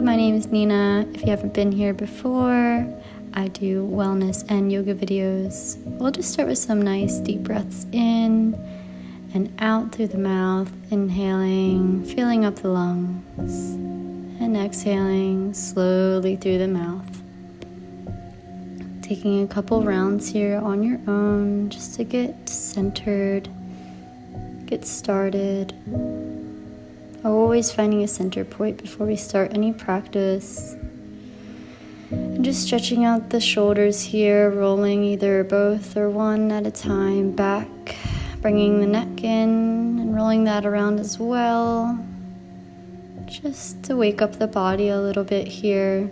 my name is Neena. If you haven't been here before, I do wellness and yoga videos. We'll just start with some nice deep breaths in and out through the mouth, inhaling, filling up the lungs, and exhaling slowly through the mouth. Taking a couple rounds here on your own just to get centered, get started. Always finding a center point before we start any practice. And just stretching out the shoulders here, rolling either both or one at a time back, bringing the neck in and rolling that around as well. Just to wake up the body a little bit here,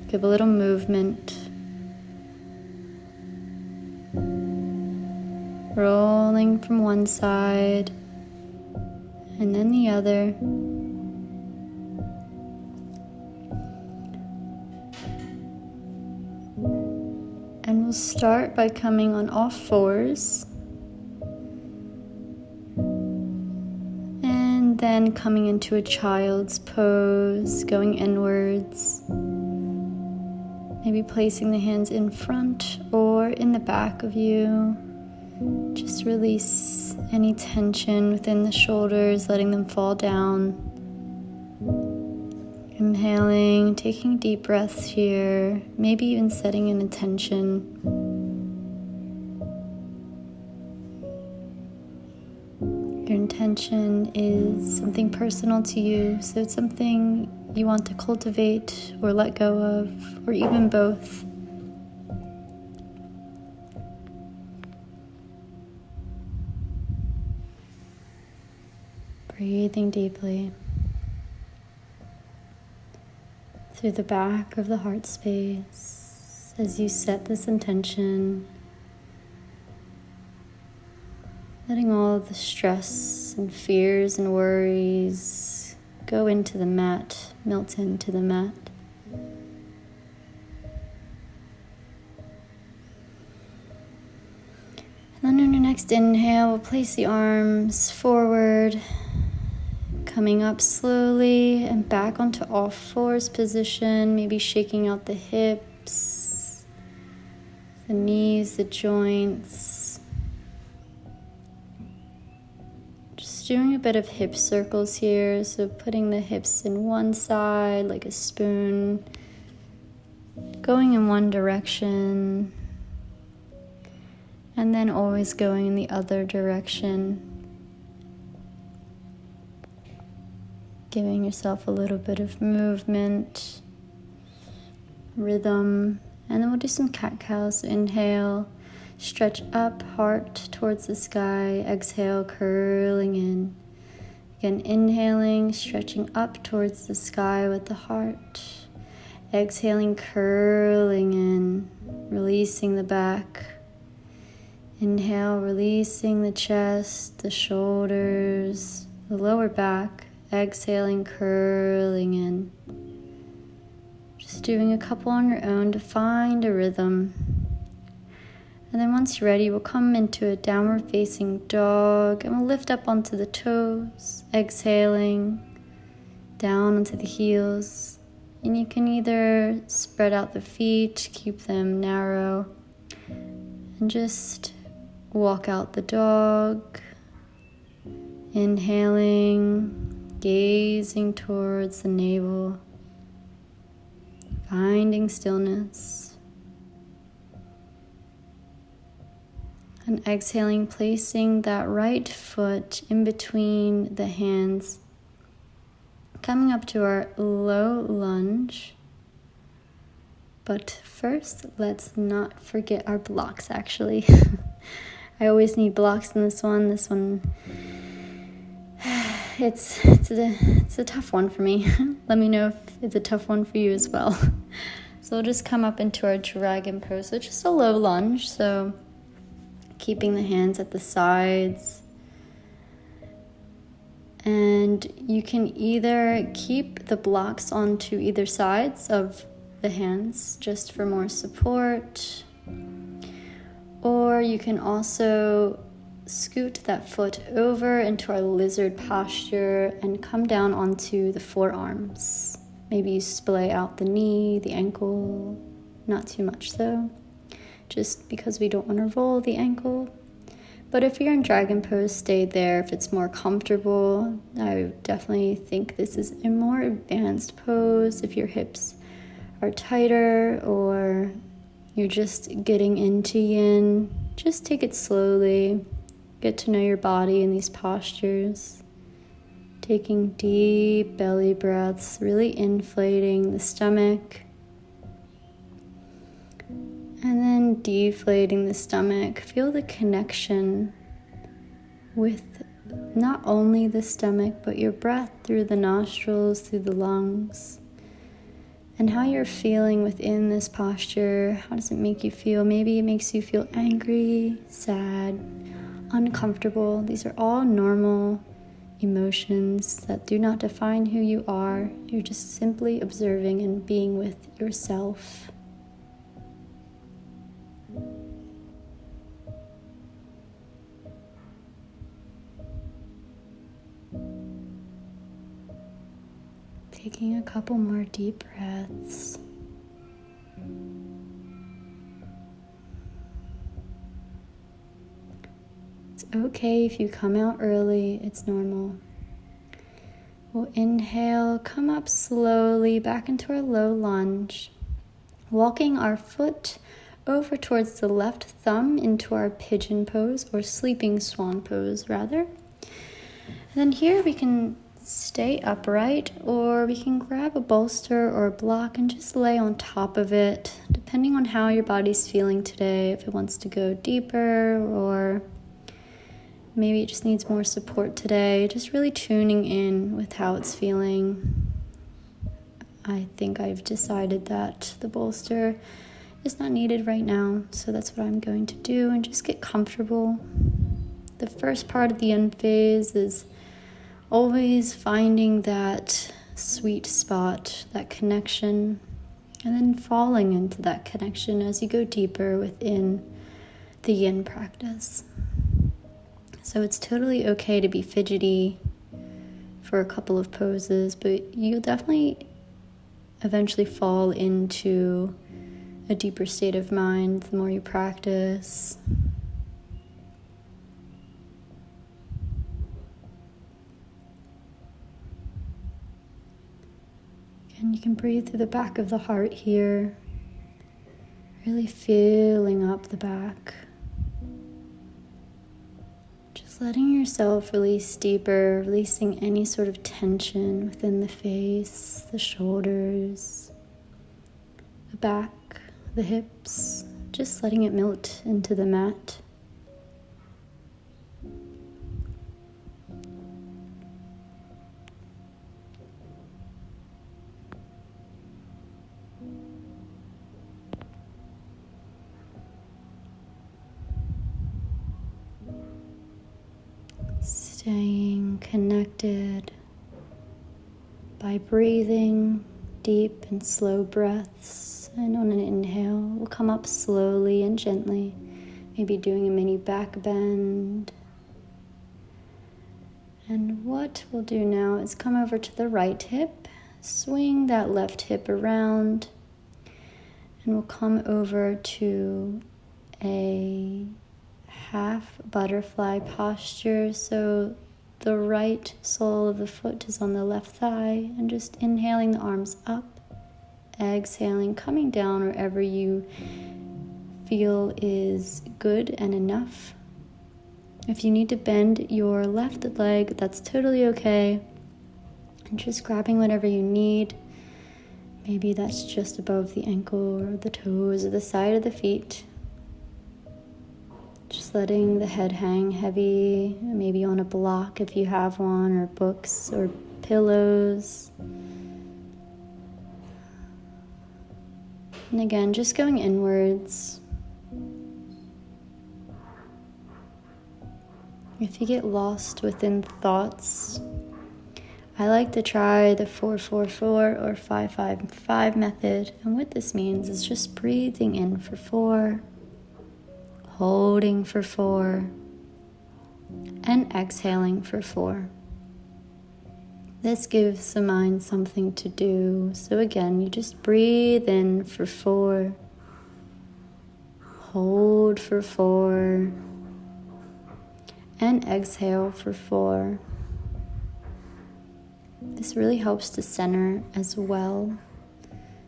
give a little movement. Rolling from one side and then the other. And we'll start by coming on all fours and then coming into a child's pose, going inwards. Maybe placing the hands in front or in the back of you. Just release any tension within the shoulders, letting them fall down. Inhaling, taking deep breaths here, maybe even setting an intention. Your intention is something personal to you, so it's something you want to cultivate or let go of, or even both. Breathing deeply through the back of the heart space as you set this intention, letting all of the stress and fears and worries go into the mat, melt into the mat. And then on your next inhale, we'll place the arms forward, coming up slowly and back onto all fours position, maybe shaking out the hips, the knees, the joints. Just doing a bit of hip circles here, so putting the hips in one side like a spoon, going in one direction, and then always going in the other direction. Giving yourself a little bit of movement, rhythm, and then we'll do some cat-cows. So inhale, stretch up, heart towards the sky. Exhale, curling in. Again, inhaling, stretching up towards the sky with the heart. Exhaling, curling in, releasing the back. Inhale, releasing the chest, the shoulders, the lower back. Exhaling, curling in. Just doing a couple on your own to find a rhythm. And then once you're ready, we'll come into a downward facing dog and we'll lift up onto the toes, exhaling, down onto the heels. And you can either spread out the feet, keep them narrow, and just walk out the dog, inhaling, gazing towards the navel, finding stillness, and exhaling, placing that right foot in between the hands, coming up to our low lunge. But first, let's not forget our blocks, actually. I always need blocks in this one. It's a tough one for me. Let me know if it's a tough one for you as well. So we'll just come up into our dragon pose. So just a low lunge. So keeping the hands at the sides. And you can either keep the blocks onto either sides of the hands just for more support. Or you can also scoot that foot over into our lizard posture and come down onto the forearms. Maybe you splay out the knee, the ankle, not too much though, just because we don't want to roll the ankle. But if you're in dragon pose, stay there. If it's more comfortable, I definitely think this is a more advanced pose. If your hips are tighter or you're just getting into yin, just take it slowly. Get to know your body in these postures. Taking deep belly breaths, really inflating the stomach. And then deflating the stomach. Feel the connection with not only the stomach, but your breath through the nostrils, through the lungs. And how you're feeling within this posture. How does it make you feel? Maybe it makes you feel angry, sad, uncomfortable. These are all normal emotions that do not define who you are. You're just simply observing and being with yourself. Taking a couple more deep breaths. It's okay if you come out early, it's normal. We'll inhale, come up slowly back into our low lunge, walking our foot over towards the left thumb into our pigeon pose, or sleeping swan pose rather. And then here we can stay upright, or we can grab a bolster or a block and just lay on top of it, depending on how your body's feeling today, if it wants to go deeper or maybe it just needs more support today. Just really tuning in with how it's feeling. I think I've decided that the bolster is not needed right now, so that's what I'm going to do, and just get comfortable. The first part of the yin phase is always finding that sweet spot, that connection, and then falling into that connection as you go deeper within the yin practice. So it's totally okay to be fidgety for a couple of poses, but you'll definitely eventually fall into a deeper state of mind the more you practice. And you can breathe through the back of the heart here, really filling up the back. Just letting yourself release deeper, releasing any sort of tension within the face, the shoulders, the back, the hips, just letting it melt into the mat. Staying connected by breathing deep and slow breaths. And on an inhale, we'll come up slowly and gently, maybe doing a mini back bend. And what we'll do now is come over to the right hip, swing that left hip around, and we'll come over to a half butterfly posture. So the right sole of the foot is on the left thigh, and just inhaling the arms up, exhaling, coming down wherever you feel is good and enough. If you need to bend your left leg, that's totally okay. And just grabbing whatever you need. Maybe that's just above the ankle or the toes or the side of the feet. Just letting the head hang heavy, maybe on a block if you have one, or books or pillows. And again, just going inwards. If you get lost within thoughts, I like to try the 4-4-4 or 5-5-5 method. And what this means is just breathing in for 4, holding for 4, and exhaling for 4. This gives the mind something to do. So again, you just breathe in for 4, hold for 4, and exhale for 4. This really helps to center as well.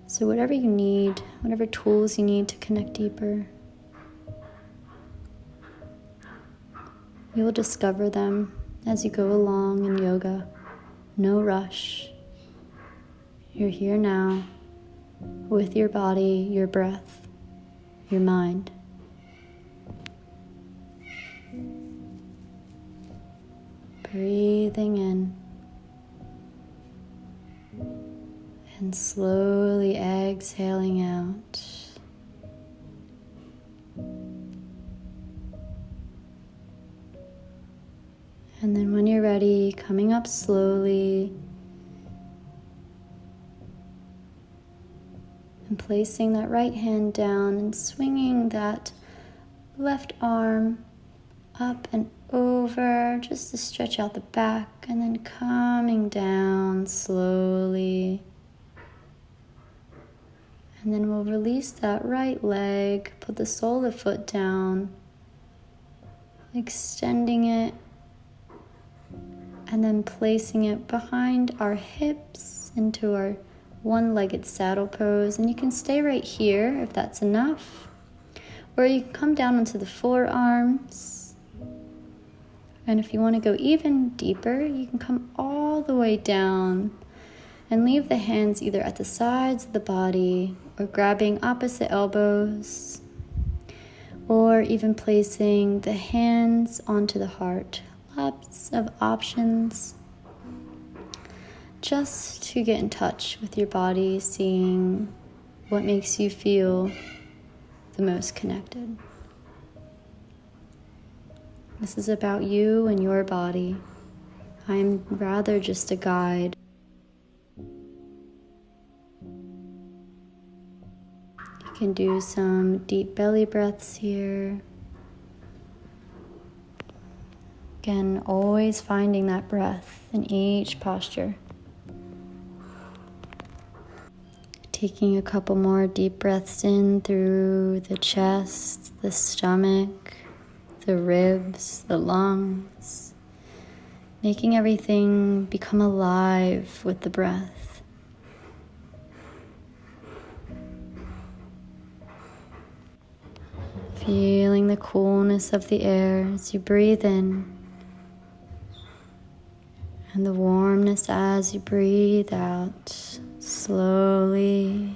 So whatever you need, whatever tools you need to connect deeper, you'll discover them as you go along in yoga. No rush. You're here now with your body, your breath, your mind. Breathing in and slowly exhaling out. And then when you're ready, coming up slowly and placing that right hand down and swinging that left arm up and over just to stretch out the back, and then coming down slowly. And then we'll release that right leg, put the sole of the foot down, extending it, and then placing it behind our hips into our one-legged saddle pose. And you can stay right here if that's enough, or you can come down onto the forearms. And if you want to go even deeper, you can come all the way down and leave the hands either at the sides of the body or grabbing opposite elbows, or even placing the hands onto the heart. Lots of options just to get in touch with your body, seeing what makes you feel the most connected. This is about you and your body. I'm rather just a guide. You can do some deep belly breaths here. Again, always finding that breath in each posture. Taking a couple more deep breaths in through the chest, the stomach, the ribs, the lungs, making everything become alive with the breath. Feeling the coolness of the air as you breathe in, and the warmness as you breathe out slowly.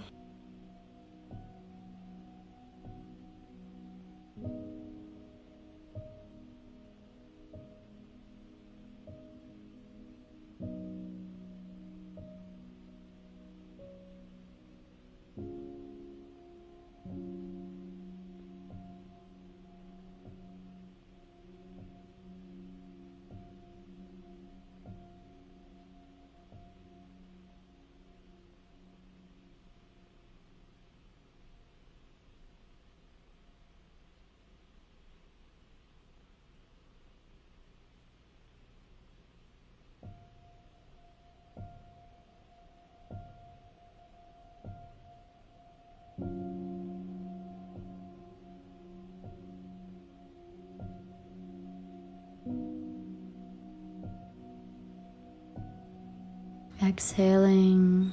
Exhaling,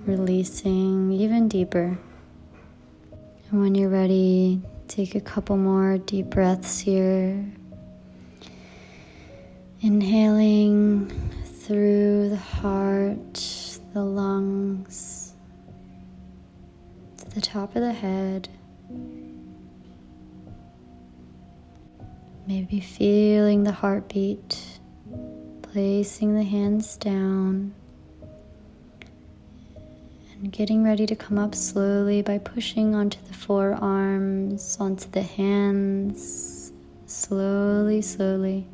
releasing even deeper. And when you're ready, take a couple more deep breaths here. Inhaling through the heart, the lungs, to the top of the head. Maybe feeling the heartbeat, placing the hands down, and getting ready to come up slowly by pushing onto the forearms, onto the hands, slowly, slowly.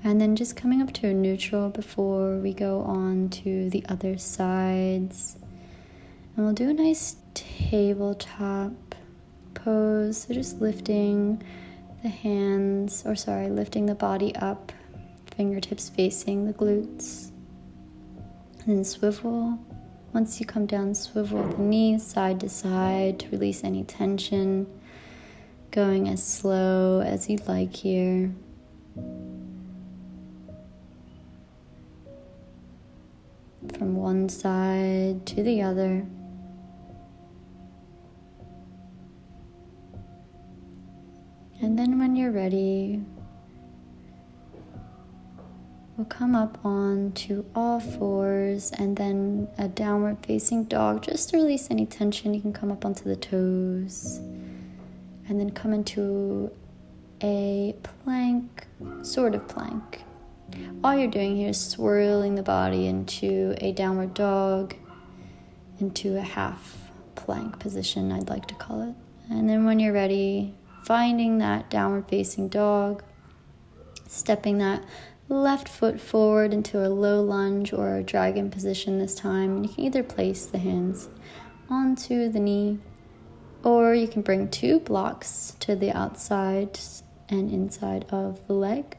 And then just coming up to a neutral before we go on to the other sides. And we'll do a nice tabletop pose. So just lifting the hands, lifting the body up, fingertips facing the glutes. And then swivel. Once you come down, swivel the knees side to side to release any tension. Going as slow as you'd like here. From one side to the other. And then when you're ready, we'll come up onto all fours and then a downward facing dog just to release any tension. You can come up onto the toes and then come into a plank, sort of plank. All you're doing here is swirling the body into a downward dog, into a half plank position, I'd like to call it. And then when you're ready, finding that downward facing dog, stepping that left foot forward into a low lunge or a dragon position this time. And you can either place the hands onto the knee, or you can bring 2 blocks to the outside and inside of the leg.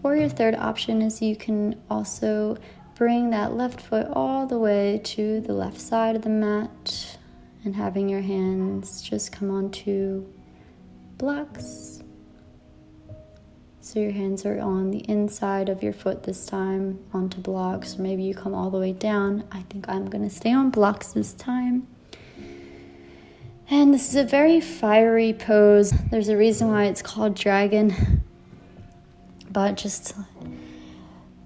Or your third option is you can also bring that left foot all the way to the left side of the mat and having your hands just come onto blocks. So your hands are on the inside of your foot this time, onto blocks, or maybe you come all the way down. I think I'm going to stay on blocks this time. And this is a very fiery pose. There's a reason why it's called dragon. But just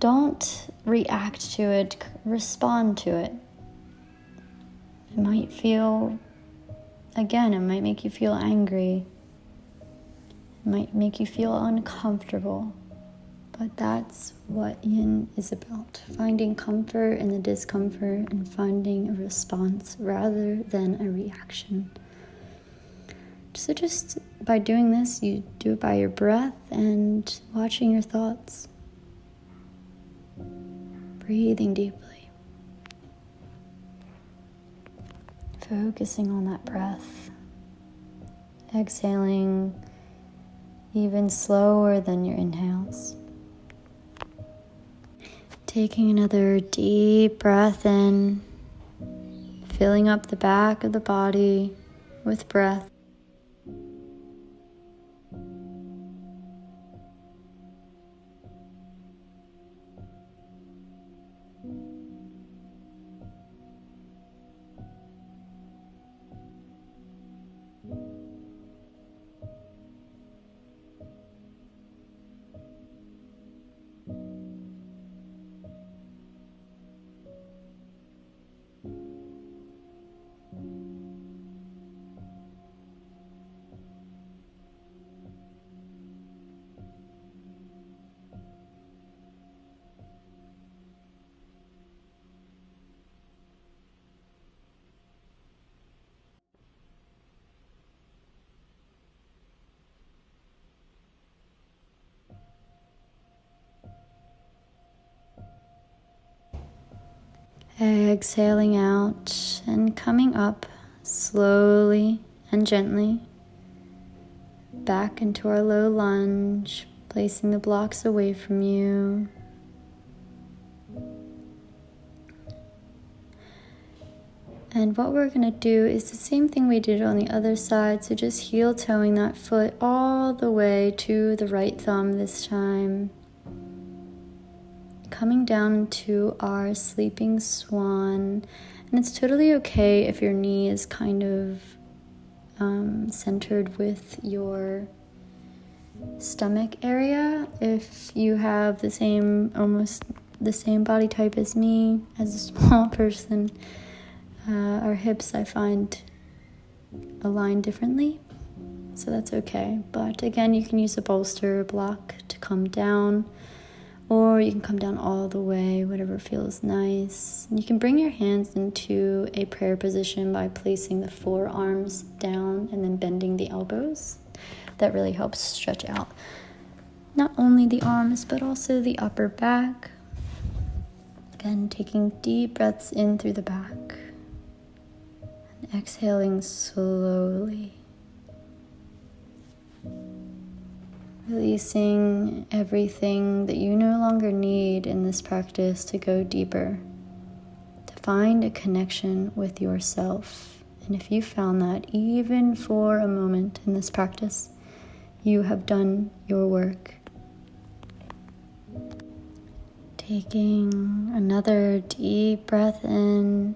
don't react to it, respond to it. It might feel, again, it might make you feel angry. It might make you feel uncomfortable, but that's what yin is about. Finding comfort in the discomfort and finding a response rather than a reaction. So just by doing this, you do it by your breath and watching your thoughts. Breathing deeply. Focusing on that breath. Exhaling even slower than your inhales. Taking another deep breath in, filling up the back of the body with breath. Exhaling out and coming up slowly and gently back into our low lunge, placing the blocks away from you. And what we're going to do is the same thing we did on the other side, so just heel toeing that foot all the way to the right thumb this time. Coming down to our sleeping swan, and it's totally okay if your knee is kind of centered with your stomach area. If you have almost the same body type as me, as a small person, our hips I find align differently, so that's okay. But again, you can use a bolster or block to come down, or you can come down all the way, whatever feels nice. And you can bring your hands into a prayer position by placing the forearms down and then bending the elbows. That really helps stretch out not only the arms, but also the upper back. Again, taking deep breaths in through the back. And exhaling slowly. Releasing everything that you no longer need in this practice to go deeper find a connection with yourself. And if you found that even for a moment in this practice, you have done your work. Taking another deep breath in,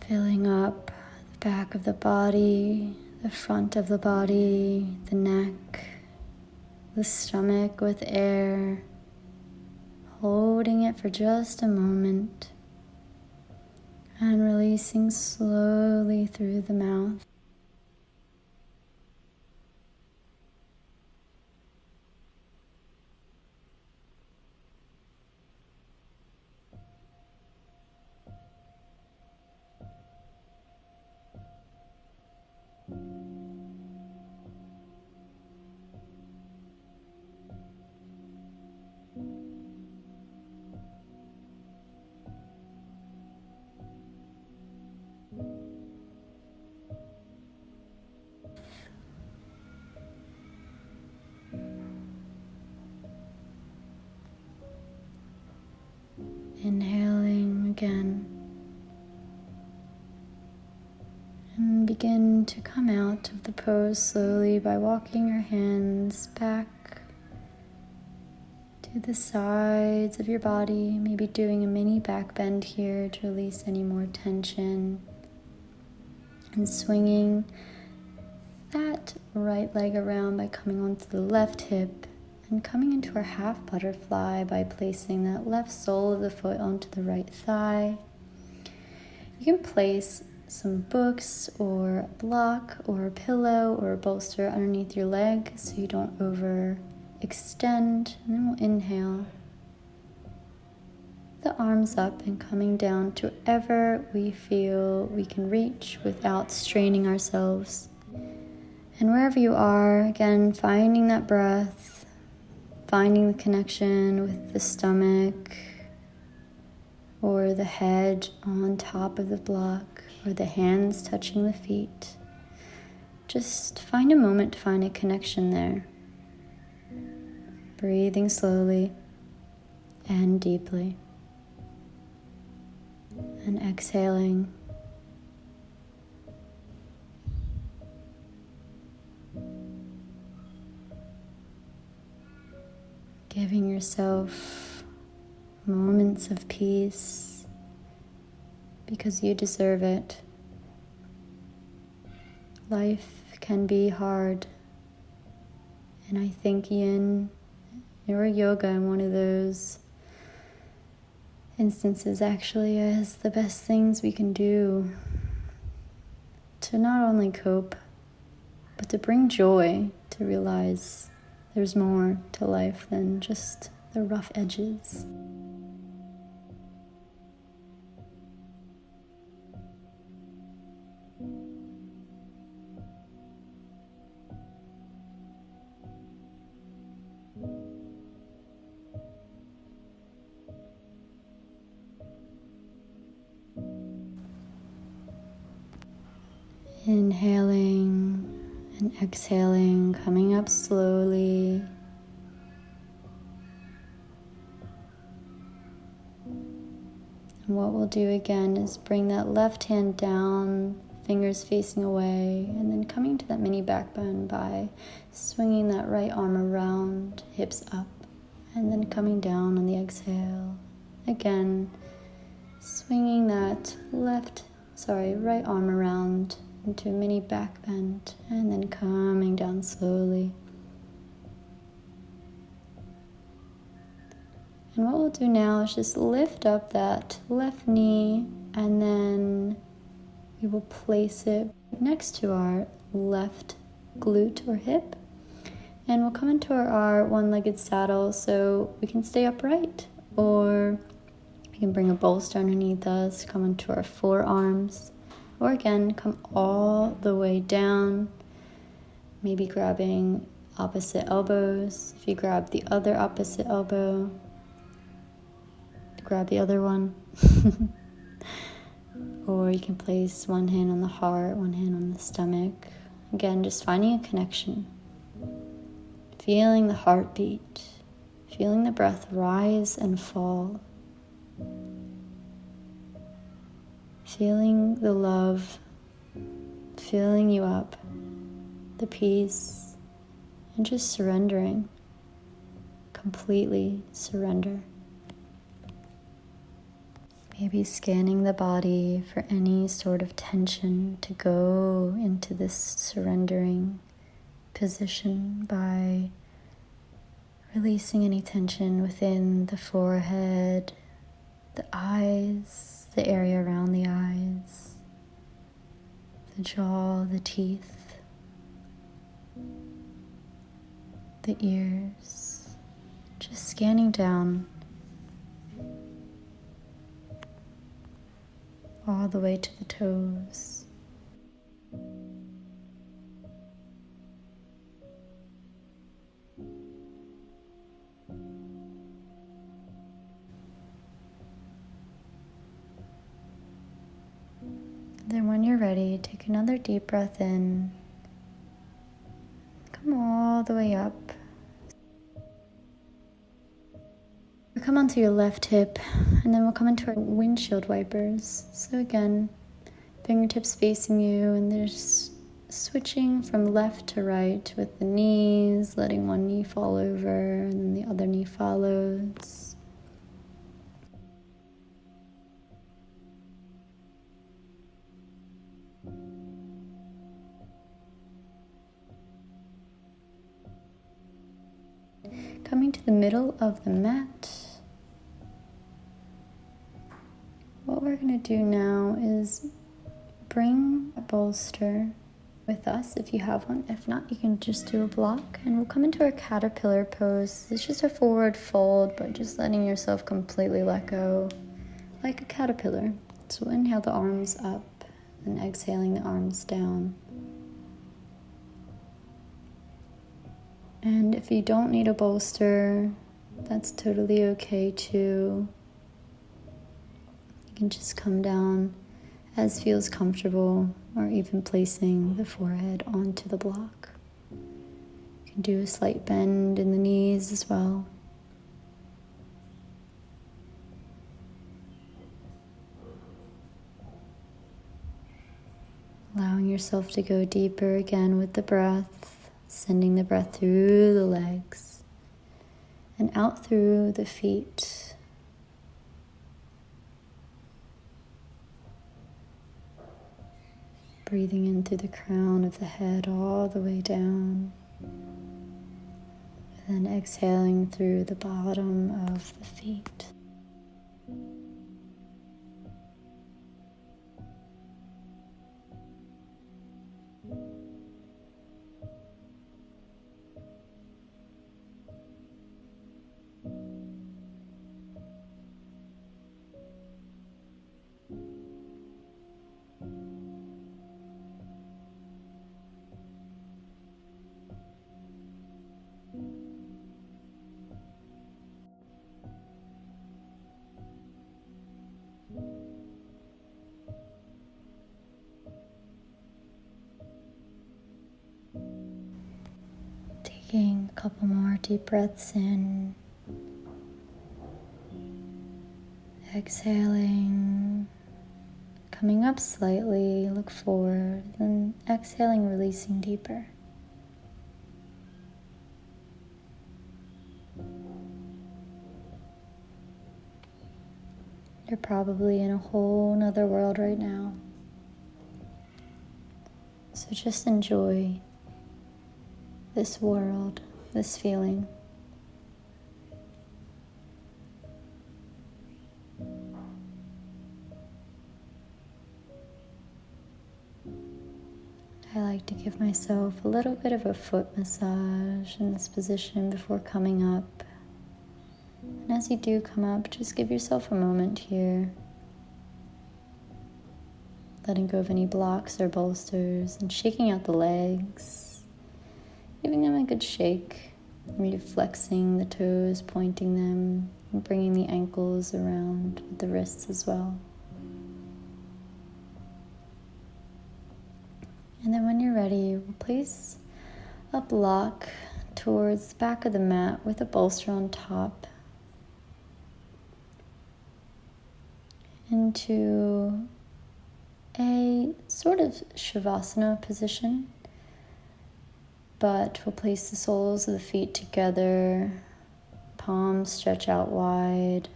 filling up the back of the body, the front of the body, the neck, the stomach with air, holding it for just a moment, and releasing slowly through the mouth. Inhaling again, and begin to come out of the pose slowly by walking your hands back to the sides of your body, maybe doing a mini back bend here to release any more tension, and swinging that right leg around by coming onto the left hip and coming into our half butterfly by placing that left sole of the foot onto the right thigh. You can place some books or a block or a pillow or a bolster underneath your leg so you don't overextend. And then we'll inhale the arms up and coming down to wherever we feel we can reach without straining ourselves. And wherever you are, again, finding that breath, finding the connection with the stomach or the head on top of the block or the hands touching the feet. Just find a moment to find a connection there. Breathing slowly and deeply. And exhaling. Giving yourself moments of peace because you deserve it. Life can be hard, and I think yin or yoga in one of those instances actually is the best things we can do to not only cope, but to bring joy, to realize there's more to life than just the rough edges. Inhaling and exhaling, coming up slowly. And what we'll do again is bring that left hand down, fingers facing away, and then coming to that mini back bend by swinging that right arm around, hips up, and then coming down on the exhale. Again, swinging that right arm around into a mini back bend, and then coming down slowly. And what we'll do now is just lift up that left knee, and then we will place it next to our left glute or hip, and we'll come into our one-legged saddle so we can stay upright, or we can bring a bolster underneath us, come into our forearms, or again, come all the way down, maybe grabbing opposite elbows. If you grab the other opposite elbow, grab the other one. Or you can place one hand on the heart, one hand on the stomach. Again, just finding a connection. Feeling the heartbeat. feeling the breath rise and fall. Feeling the love, filling you up, the peace, and just surrendering. Completely surrender. Maybe scanning the body for any sort of tension to go into this surrendering position by releasing any tension within the forehead, the eyes, the area around the eyes, the jaw, the teeth, the ears. Just scanning down all the way to the toes. Then when you're ready, take another deep breath in. Come all the way up. We'll come onto your left hip, and then we'll come into our windshield wipers. So again, fingertips facing you, and there's switching from left to right with the knees, letting one knee fall over, and then the other knee follows. Coming to the middle of the mat, what we're going to do now is bring a bolster with us if you have one. If not, you can just do a block, and we'll come into our caterpillar pose. It's just a forward fold, but just letting yourself completely let go like a caterpillar. So inhale the arms up and exhaling the arms down. And if you don't need a bolster, that's totally okay too. You can just come down as feels comfortable, or even placing the forehead onto the block. You can do a slight bend in the knees as well. Allowing yourself to go deeper again with the breath. Sending the breath through the legs and out through the feet. Breathing in through the crown of the head all the way down. And then exhaling through the bottom of the feet. Taking a couple more deep breaths in. Exhaling. Coming up slightly, look forward. Then exhaling, releasing deeper. You're probably in a whole nother world right now. So just enjoy this world, this feeling. I like to give myself a little bit of a foot massage in this position before coming up. And as you do come up, just give yourself a moment here. Letting go of any blocks or bolsters and shaking out the legs. Giving them a good shake. Maybe flexing the toes, pointing them, and bringing the ankles around with the wrists as well. And then when you're ready, we'll place a block towards the back of the mat with a bolster on top, into a sort of shavasana position, but we'll place the soles of the feet together, palms stretch out wide,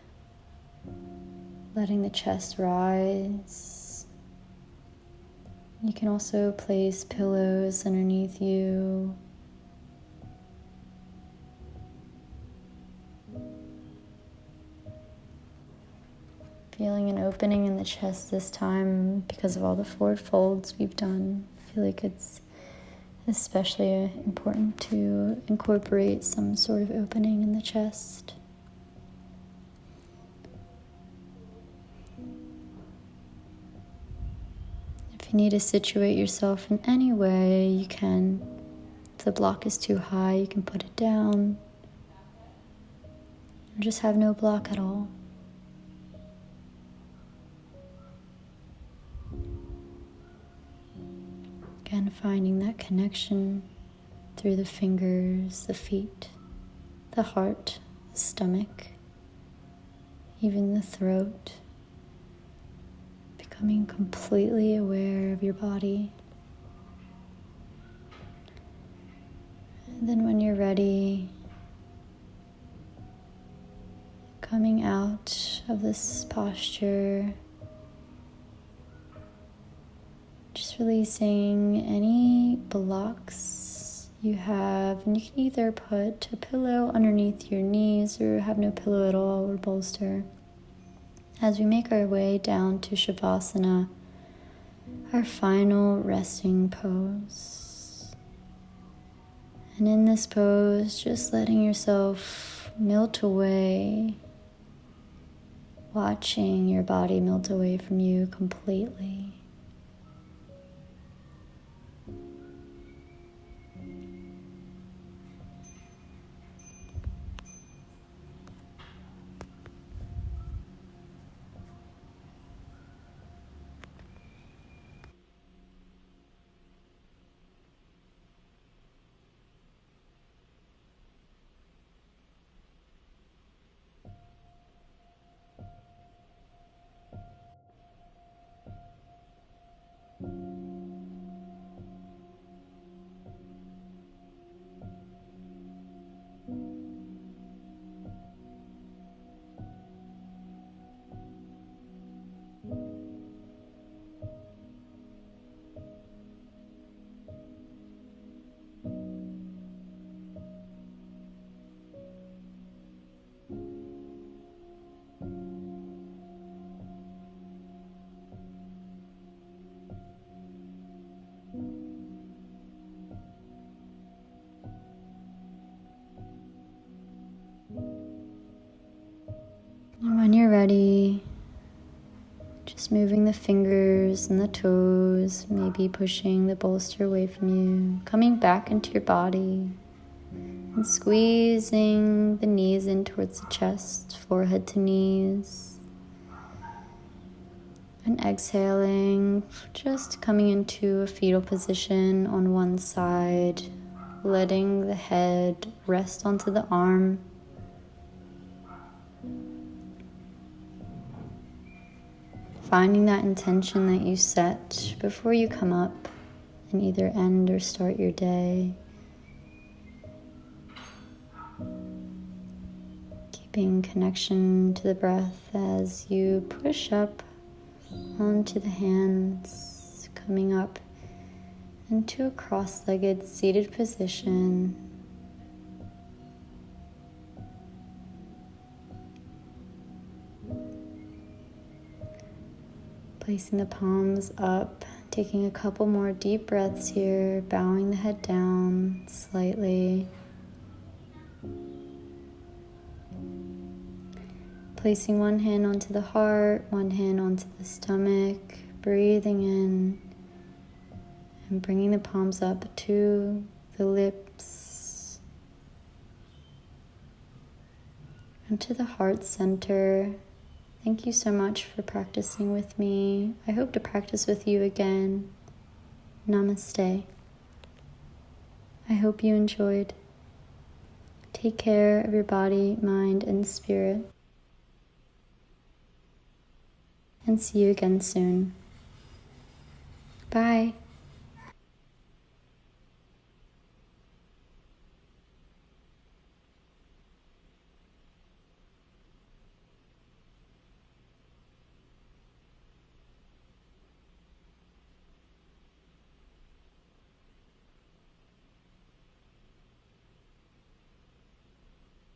letting the chest rise. You can also place pillows underneath you. Feeling an opening in the chest this time because of all the forward folds we've done. I feel like it's especially important to incorporate some sort of opening in the chest. If you need to situate yourself in any way, you can. If the block is too high, you can put it down. Or just have no block at all. Again, finding that connection through the fingers, the feet, the heart, the stomach, even the throat. Becoming completely aware of your body. And then when you're ready, coming out of this posture, just releasing any blocks you have. And you can either put a pillow underneath your knees or have no pillow at all or bolster. As we make our way down to Shavasana, our final resting pose. And in this pose, just letting yourself melt away, watching your body melt away from you completely. And when you're ready, just moving the fingers and the toes, maybe pushing the bolster away from you, coming back into your body and squeezing the knees in towards the chest, forehead to knees. And exhaling, just coming into a fetal position on one side, letting the head rest onto the arm. Finding that intention that you set before you come up and either end or start your day. Keeping connection to the breath as you push up onto the hands, coming up into a cross-legged seated position. Placing the palms up, taking a couple more deep breaths here, bowing the head down slightly. Placing one hand onto the heart, one hand onto the stomach, breathing in and bringing the palms up to the lips and to the heart center. Thank you so much for practicing with me. I hope to practice with you again. Namaste. I hope you enjoyed. Take care of your body, mind, and spirit. And see you again soon. Bye.